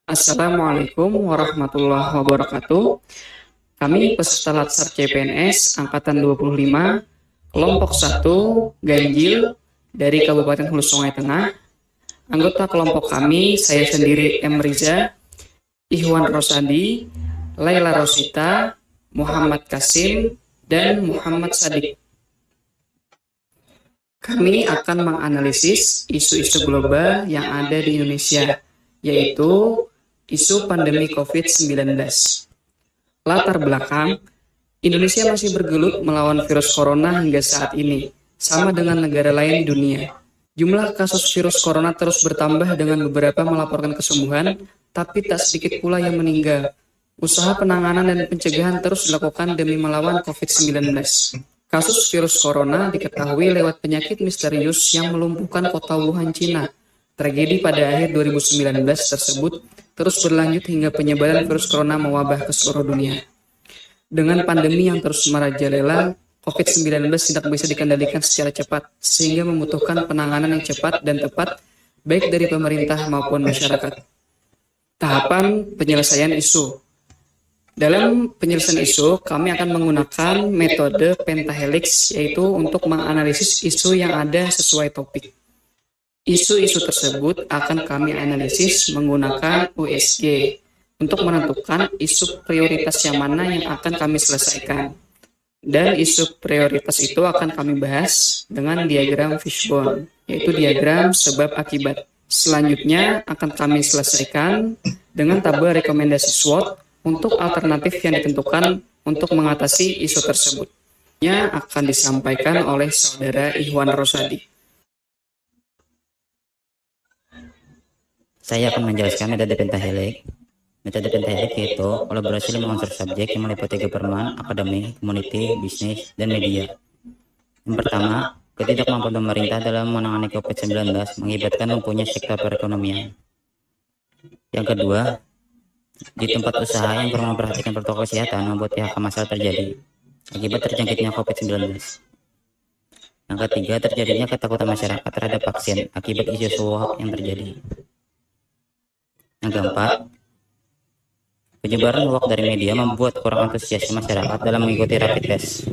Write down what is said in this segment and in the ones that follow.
Assalamualaikum warahmatullahi wabarakatuh. Kami peserta Latsar CPNS Angkatan 25, kelompok 1, Ganjil, dari Kabupaten Hulu Sungai Tengah. Anggota kelompok kami, saya sendiri M. Riza, Ihwan Rosadi, Laila Rosita, Muhammad Kasim, dan Muhammad Sadik. Kami akan menganalisis isu-isu global yang ada di Indonesia, yaitu isu pandemi COVID-19. Latar belakang, Indonesia masih bergelut melawan virus corona hingga saat ini, sama dengan negara lain di dunia. Jumlah kasus virus corona terus bertambah dengan beberapa melaporkan kesembuhan, tapi tak sedikit pula yang meninggal. Usaha penanganan dan pencegahan terus dilakukan demi melawan COVID-19. Kasus virus corona diketahui lewat penyakit misterius yang melumpuhkan kota Wuhan, Cina. Tragedi pada akhir 2019 tersebut terus berlanjut hingga penyebaran virus corona mewabah ke seluruh dunia. Dengan pandemi yang terus merajalela, COVID-19 tidak bisa dikendalikan secara cepat, sehingga membutuhkan penanganan yang cepat dan tepat, baik dari pemerintah maupun masyarakat. Tahapan penyelesaian isu. Dalam penyelesaian isu, kami akan menggunakan metode pentahelix, yaitu untuk menganalisis isu yang ada sesuai topik. Isu-isu tersebut akan kami analisis menggunakan USG untuk menentukan isu prioritas yang mana yang akan kami selesaikan. Dan isu prioritas itu akan kami bahas dengan diagram fishbone, yaitu diagram sebab akibat. Selanjutnya akan kami selesaikan dengan tabel rekomendasi SWOT untuk alternatif yang ditentukan untuk mengatasi isu tersebut. Nya akan disampaikan oleh Saudara Ihwan Rosadi. Saya akan menjelaskan metode pentahelix. Metode pentahelix yaitu kolaborasi lima unsur subjek yang meliputi government, akademik, community, bisnis, dan media. Yang pertama, ketidakmampuan pemerintah dalam menangani COVID-19 mengakibatkan lumpuhnya sektor perekonomian. Yang kedua, di tempat usaha yang kurang memperhatikan protokol kesehatan membuat PHK massal terjadi akibat terjangkitnya COVID-19. Yang ketiga, terjadinya ketakutan masyarakat terhadap vaksin akibat isu swab yang terjadi. Yang keempat, penyebaran hoax dari media membuat kurang antusias masyarakat dalam mengikuti rapid test.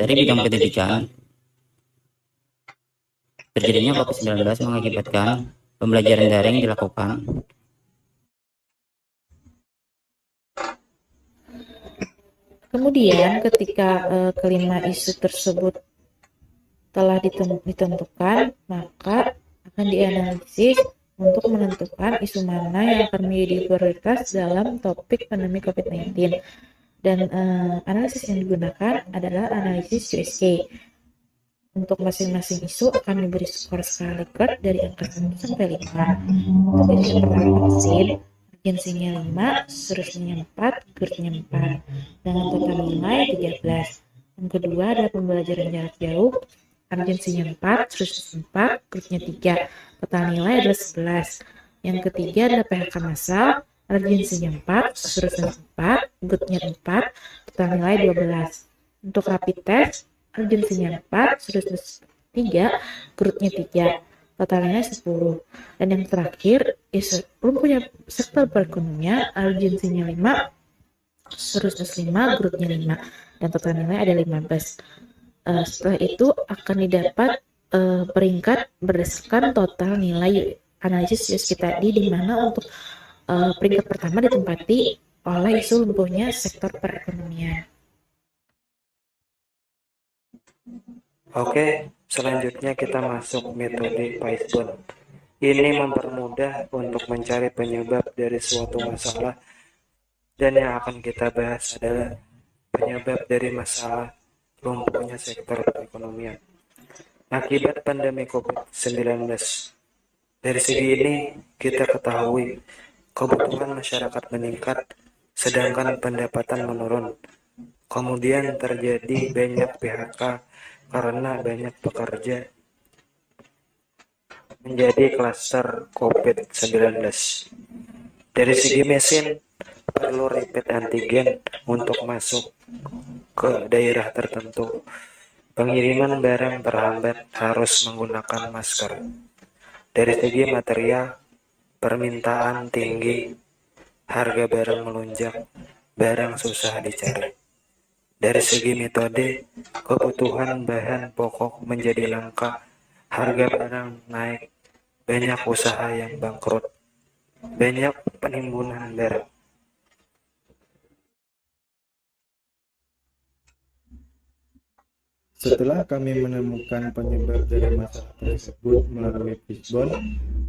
Dari bidang pendidikan, terjadinya COVID-19 mengakibatkan pembelajaran daring dilakukan. Kemudian ketika kelima isu tersebut telah ditentukan, maka akan dianalisis untuk menentukan isu mana yang akan menjadi prioritas dalam topik pandemi COVID-19. Dan analisis yang digunakan adalah analisis USG. Untuk masing-masing isu akan diberi skor skala Likert dari angka 1 sampai 5. Untuk isu pertama vaksin, urgensinya 5, seterusnya 4, GERD-nya 4, dengan total nilai 13. Yang kedua adalah pembelajaran jarak jauh, urgensinya 4, seterusnya 4, GERD-nya 3, total nilai adalah 11. Yang ketiga adalah PHK massal, urgensinya 4, seterusnya 4, GERD-nya 4, total nilai 12. Untuk rapid test, urgensinya 4, seterusnya 3, GERD-nya 3, total nilai 10. Dan yang terakhir, lumpuhnya sektor perekonomian, urgensinya 5, seterusnya 5, GERD-nya 5, dan total nilai ada 15. Setelah itu akan didapat peringkat berdasarkan total nilai analisis USG tadi, di mana untuk peringkat pertama ditempati oleh isu lumpuhnya sektor perekonomian. Oke, selanjutnya kita masuk metode Fishbone. Ini mempermudah untuk mencari penyebab dari suatu masalah, dan yang akan kita bahas adalah penyebab dari masalah lumpuhnya sektor perekonomian akibat pandemi COVID-19. Dari segi ini kita ketahui kebutuhan masyarakat meningkat sedangkan pendapatan menurun. Kemudian terjadi banyak PHK karena banyak pekerja menjadi klaster COVID-19. Dari segi mesin, perlu rapid antigen untuk masuk ke daerah tertentu. Pengiriman barang terhambat, harus menggunakan masker. Dari segi material, permintaan tinggi, harga barang melonjak, barang susah dicari. Dari segi metode, kebutuhan bahan pokok menjadi langka, harga barang naik, banyak usaha yang bangkrut, banyak penimbunan barang. Setelah kami menemukan penyebab dari masalah tersebut melalui fishbone,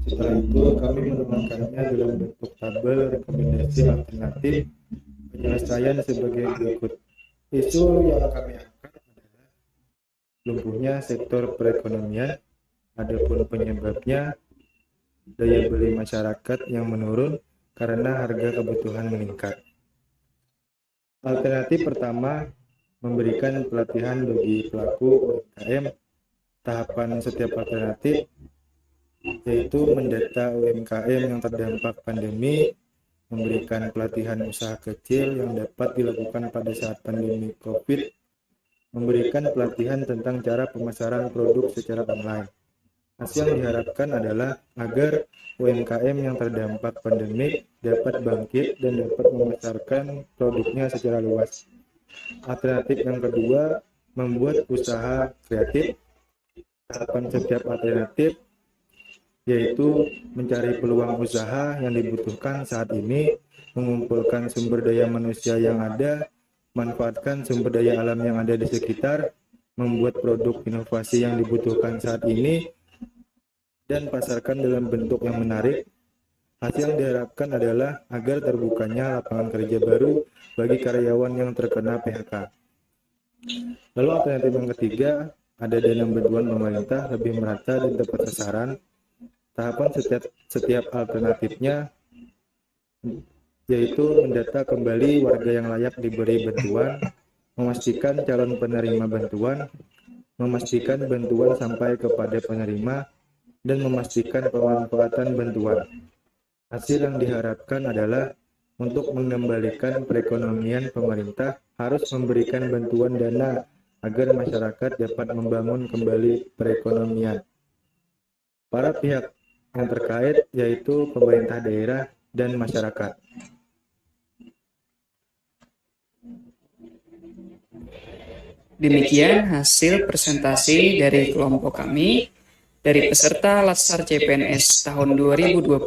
setelah itu kami menuangkannya dalam bentuk tabel rekomendasi alternatif penyelesaian sebagai berikut. Isu yang kami angkat adalah lumpuhnya sektor perekonomian, adapun penyebabnya daya beli masyarakat yang menurun karena harga kebutuhan meningkat. Alternatif pertama, memberikan pelatihan bagi pelaku UMKM. Tahapan setiap alternatif yaitu mendata UMKM yang terdampak pandemi, memberikan pelatihan usaha kecil yang dapat dilakukan pada saat pandemi COVID, memberikan pelatihan tentang cara pemasaran produk secara online. Hasil yang diharapkan adalah agar UMKM yang terdampak pandemi dapat bangkit dan dapat memasarkan produknya secara luas. Alternatif yang kedua, membuat usaha kreatif. Tahapan setiap alternatif yaitu mencari peluang usaha yang dibutuhkan saat ini, mengumpulkan sumber daya manusia yang ada, manfaatkan sumber daya alam yang ada di sekitar, membuat produk inovasi yang dibutuhkan saat ini, dan pasarkan dalam bentuk yang menarik. Hasil yang diharapkan adalah agar terbukanya lapangan kerja baru bagi karyawan yang terkena PHK. Lalu alternatif yang ketiga, ada dana bantuan pemerintah lebih merata dan tepat sasaran. Tahapan setiap alternatifnya yaitu mendata kembali warga yang layak diberi bantuan, memastikan calon penerima bantuan, memastikan bantuan sampai kepada penerima, dan memastikan pemanfaatan bantuan. Hasil yang diharapkan adalah untuk mengembalikan perekonomian, pemerintah harus memberikan bantuan dana agar masyarakat dapat membangun kembali perekonomian. Para pihak yang terkait yaitu pemerintah daerah dan masyarakat. Demikian hasil presentasi dari kelompok kami dari peserta Latsar CPNS tahun 2021,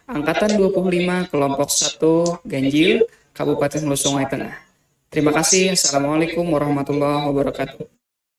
Angkatan 25, Kelompok 1, Ganjil, Kabupaten Hulu Sungai Tengah. Terima kasih. Assalamualaikum warahmatullahi wabarakatuh.